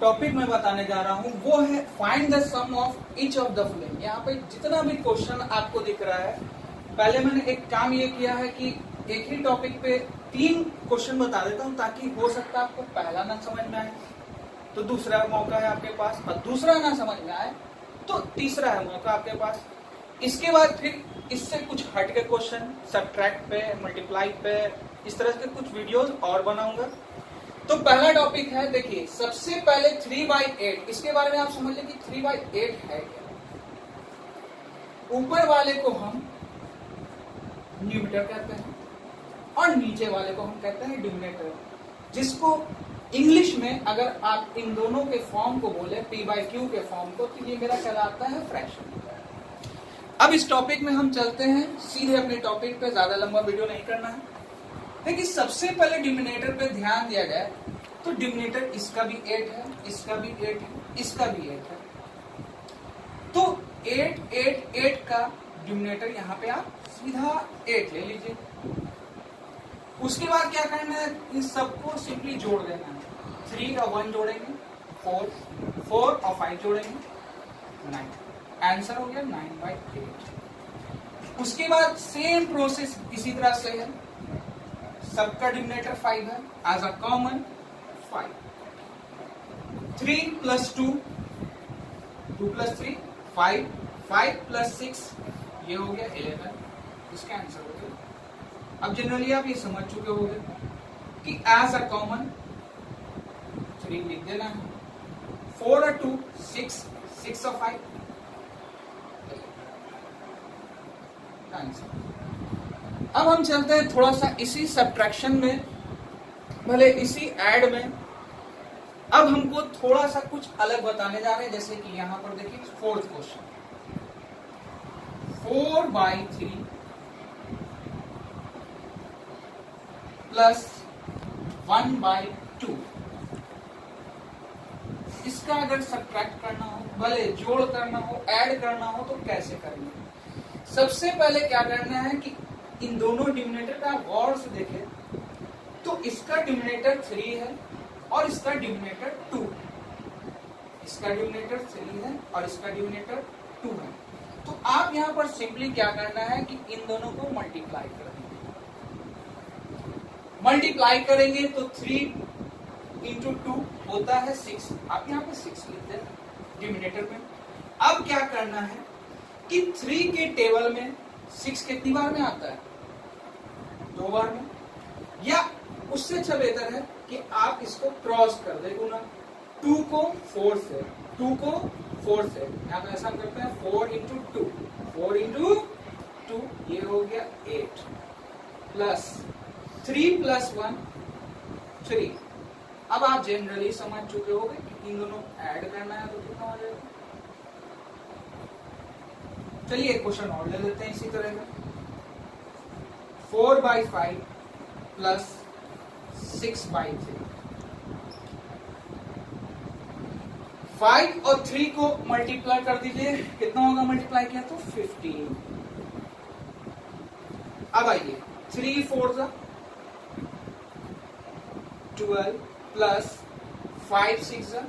Topic मैं बताने जा रहा हूं वो है find the sum of each of the following. यहाँ पे जितना भी क्वेश्चन आपको दिख रहा है, पहले मैंने एक काम ये किया है कि एक ही टॉपिक पे 3 क्वेश्चन बता देता हूँ, ताकि हो सकता है आपको पहला ना समझ में आए तो दूसरा मौका है आपके पास, और दूसरा ना समझ में आए तो तीसरा है मौका आपके पास। इसके बाद फिर इससे कुछ हट के क्वेश्चन सब्ट्रैक्ट पे, मल्टीप्लाई पे, इस तरह के कुछ वीडियोस और बनाऊंगा। तो पहला टॉपिक है, देखिए सबसे पहले 3/8, इसके बारे में आप समझ लें कि 3/8 है क्या। ऊपर वाले को हम न्यूमरेटर कहते हैं और नीचे वाले को हम कहते हैं डिनोमिनेटर, जिसको इंग्लिश में अगर आप इन दोनों के फॉर्म को बोले p/q के फॉर्म को, तो ये मेरा कहलाता है फ्रैक्शन। अब इस टॉपिक में हम चलते हैं सीधे अपने टॉपिक पे, ज्यादा लंबा वीडियो नहीं करना है। देखिए सबसे पहले डिनोमिनेटर पे ध्यान दिया जाए तो डिनोमिनेटर इसका भी 8 है, इसका भी 8 है, इसका भी 8 है। तो 8 8 8 का डिनोमिनेटर यहाँ पे आप सीधा 8 ले लीजिए। उसके बाद क्या करना है, इन सबको सिंपली जोड़ देना है। 3 और 1 जोड़ेंगे 4, 4 और 5 जोड़ेंगे 9, आंसर हो गया 9/8। उसके बाद सेम प्रोसेस इसी तरह से है, सबका डिनोमिनेटर 5 है, एज अ कॉमन 5। 3 + 2, 2 + 3 5, 5 + 6 ये हो गया 11, इसका आंसर हो गया। अब जनरली आप ये समझ चुके होंगे कि एज अ कॉमन 3 लिख देना है, 4 और 2 6, 6 और 5 आंसर। अब हम चलते हैं थोड़ा सा इसी सब्ट्रैक्शन में, भले इसी ऐड में। अब हमको थोड़ा सा कुछ अलग बताने जा रहे हैं, जैसे कि यहां पर देखिए 4th क्वेश्चन, 4/3 + 1/2। इसका अगर सब्ट्रैक्ट करना हो, भले जोड़ करना हो, ऐड करना हो, तो कैसे करेंगे। सबसे पहले क्या करना है कि इन दोनों डिनोमिनेटर का गौर से देखें तो इसका डिनोमिनेटर 3 है और इसका डिनोमिनेटर 2 है। इसका डिनोमिनेटर 3 है और इसका डिनोमिनेटर 2 है। तो आप यहां पर सिंपली क्या करना है कि इन दोनों को मल्टीप्लाई कर देंगे। मल्टीप्लाई करेंगे तो 3 × 2 होता है 6, आप यहां पे 6 लिख दें डिनोमिनेटर में। अब क्या करना है कि 3 के टेबल में 6 कितनी बार में आता है, 2 बार में, या उससे अच्छा बेहतर है कि आप इसको क्रॉस कर दे गुना, 2 को 4 से, 2 को 4 से, यहाँ पे ऐसा करते हैं 4 × 2, 4 × 2 ये हो गया 8, प्लस 3 + 1 3। अब आप जनरली समझ चुके होंगे कि इन दोनों ऐड करना है तो कितना हो जाएगा। चलिए एक क्वेश्चन और ले लेते हैं इसी तरह का, 4/5 + 6/3। 5 और 3 को मल्टीप्लाई कर दीजिए, कितना होगा मल्टीप्लाई किया तो 15। अब आइए 3 4 12 + 5 6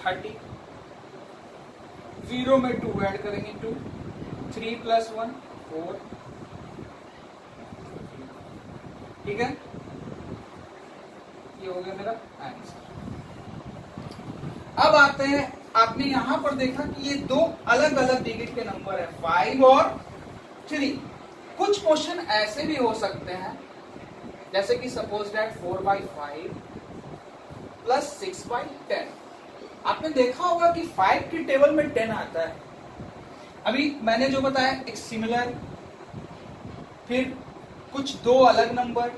30, 0 में 2 ऐड करेंगे 2, 3 + 1 4, ठीक है, ये हो गया मेरा आंसर। अब आते हैं, आपने यहां पर देखा कि ये 2 अलग अलग डिजिट के नंबर है, 5 और 3। कुछ क्वेश्चन ऐसे भी हो सकते हैं, जैसे कि सपोज दैट 4/5 + 6/10। आपने देखा होगा कि 5 की टेबल में 10 आता है। अभी मैंने जो बताया एक सिमिलर, फिर कुछ 2 अलग नंबर,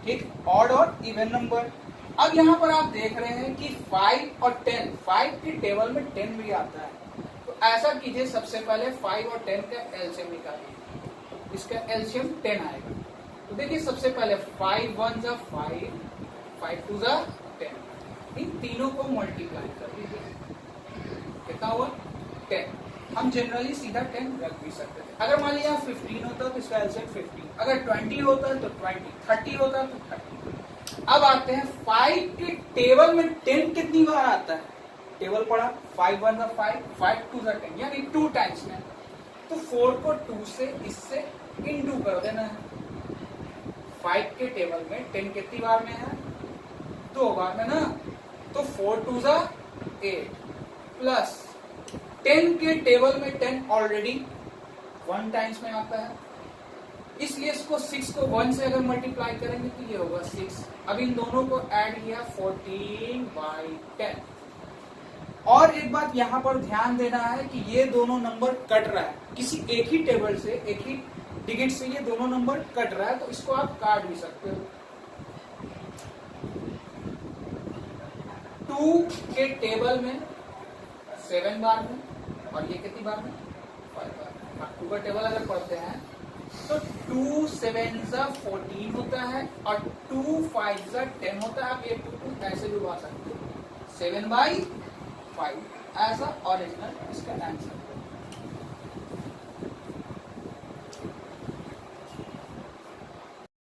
ठीक, ऑड और इवन नंबर। अब यहाँ पर आप देख रहे हैं कि 5 और 10, 5 की टेबल में 10 भी आता है। तो ऐसा कीजिए, सबसे पहले 5 और 10 का एलसीएम निकालिए, इसका एलसीएम 10 आएगा। तो देखिए सबसे पहले 5 1 = 5, 5 2 = 10, इन तीनों को मल्टीप्लाई कर दीजिए, कितना हुआ 10। हम जनरली सीधा 10 रख भी सकते थे। अगर मान लिया 15 होता तो इसका एलसीएम 15, अगर 20 होता है तो 20, 30 होता है तो 30। अब आते हैं 5 के टेबल में 10 कितनी बार आता है, टेबल पढ़ा 5 1 5 5 2 10 यानी 2 टाइम्स में, तो 4 को 2 से इससे इंटू कर देना है। 5 के टेबल में 10 कितनी बार में है, 2 बार में ना, तो 4 2 8 प्लस 10 के टेबल में 10 ऑलरेडी 1 टाइम्स में आता है, इसलिए इसको 6 को 1 से अगर मल्टीप्लाई करेंगे तो ये होगा 6। अब इन दोनों को ऐड किया 14/10। और एक बात यहां पर ध्यान देना है कि ये दोनों नंबर कट रहा है, किसी एक ही टेबल से, एक ही डिजिट से ये दोनों नंबर कट रहा है, तो इसको आप काट भी सकते हो। 2 के टेबल में 7 बार में, और ये कितनी बार में, 5 बार में। आप 2 का टेबल अगर पढ़ते हैं तो 2 7 14 होता है और 2 5 10 होता है। आप ये 2 ऐसे भी उड़ा सकते हो, 7/5 ऐसा ओरिजिनल इसका आंसर।